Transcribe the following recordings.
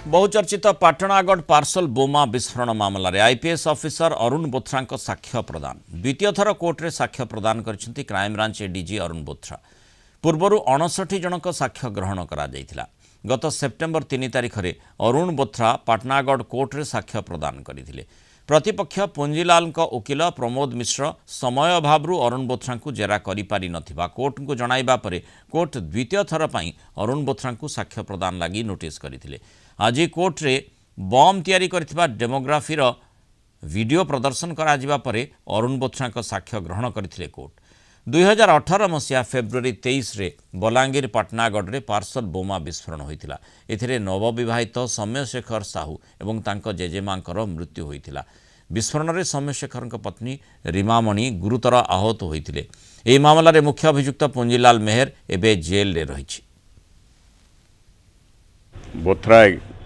बहुचर्चित पाटणागढ़ पार्सल बोमा विस्फोरण मामलें IPS officer Arun Bothra साक्ष्य प्रदान द्वितीय थर कोर्टे साक्ष्य प्रदान कर क्राइमब्रांच एडीजी अरुण बोथ्रा पूर्वर 59 जनक साक्ष्य ग्रहण करा गत सेप्टेम्बर 3 तारिख में अरुण बोथ्रा पाटणागढ़ कोर्टे साक्ष्य प्रदान करते प्रतिपक्ष पुंजीलाल वकिल प्रमोद मिश्र समय अभाव अरुण बोथ्रा को जेरा करि नथिबा कोर्ट को जणाइबा परे कोर्ट द्वितीय थर पर अरुण बोथ्रा को साक्ष्य प्रदान लगी नोटिस करथिले। आज कोर्ट रे बम तैयारी करथिबा डेमोग्राफीर वीडियो प्रदर्शन करा जिबा परे अरुण बोथ्रा को साक्ष्य ग्रहण करथिले कोर्ट। 2018 मसीहा फेब्रुआरी 23 रे बलांगीर पाटणागढ़ रे पार्सल बोमा विस्फोरण होइतिला। एथिरे नवविवाहित सौम्यशेखर साहू एवं तांको जेजेमांकर मृत्यु होइतिला। विस्फोरण रे सौम्यशेखर पत्नी रीमामणि गुरुतर आहत होइतिले। एही मामला रे मुख्य अभियुक्त पुंजीलाल मेहर एबे जेल रे रहिछि। बोथ्रा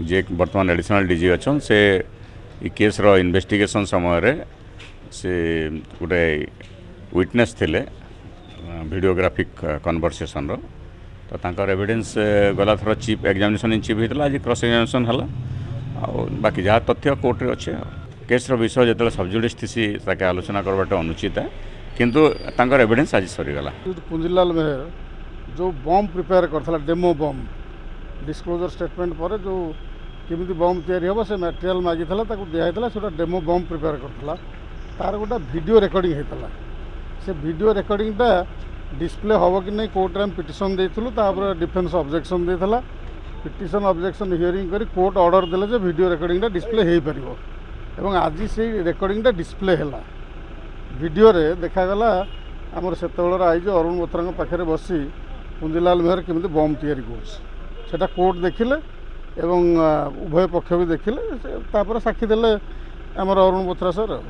जे वर्तमान एडिशनल डीजी अछन से ई केस रो इन्वेस्टिगेशन समय रे से गोटे विटनेस थिले वीडियोग्राफिक कन्वर्सेशन रो तो तांकर एविडेंस गला थर चीफ एग्जामिनेशन इन चीफ होता आज क्रॉस एग्जामिनेशन है आ बाकी जहाँ तथ्य कोर्ट अच्छे केस रो विषय जो सबजुडिस थी ताके आलोचना करवाटा अनुचित है किंतु तांकर एविडेंस आज सरीगला। पुंजीलाल मेहर जो बम प्रिपेयर करथला डेमो बम डिस्क्लोजर स्टेटमेंट पर जो केमिति बम तैयारी हम से मटेरियल मागी दिखाई से डेमो बम प्रिपेयर करथला तार गोटे वीडियो रिकॉर्डिंग होता से वीडियो रिकॉर्डिंगटा डिस्प्ले हम कि नहीं कोर्ट में पिटिशन देइथलु तापर डिफेन्स ऑब्जेक्शन देइथला पिटिशन ऑब्जेक्शन हियरिंग करी कोर्ट ऑर्डर देले जे वीडियो रिकॉर्डिंगटा डिस्प्ले हो पारिबो एवं आज से रिकॉर्डिंगटा डिस्प्ले हैला वीडियो रे देखा गला हमर सेतबेलर आई जे अरुण बोथ्रा पाखे बसी पुंजीलाल मेहर केमिति बम तैयारी करछ सेटा कोर्ट देखिले एवं उभय पक्ष भी देखिले तापर साक्षी देले हमर अरुण बोथ्रा सर।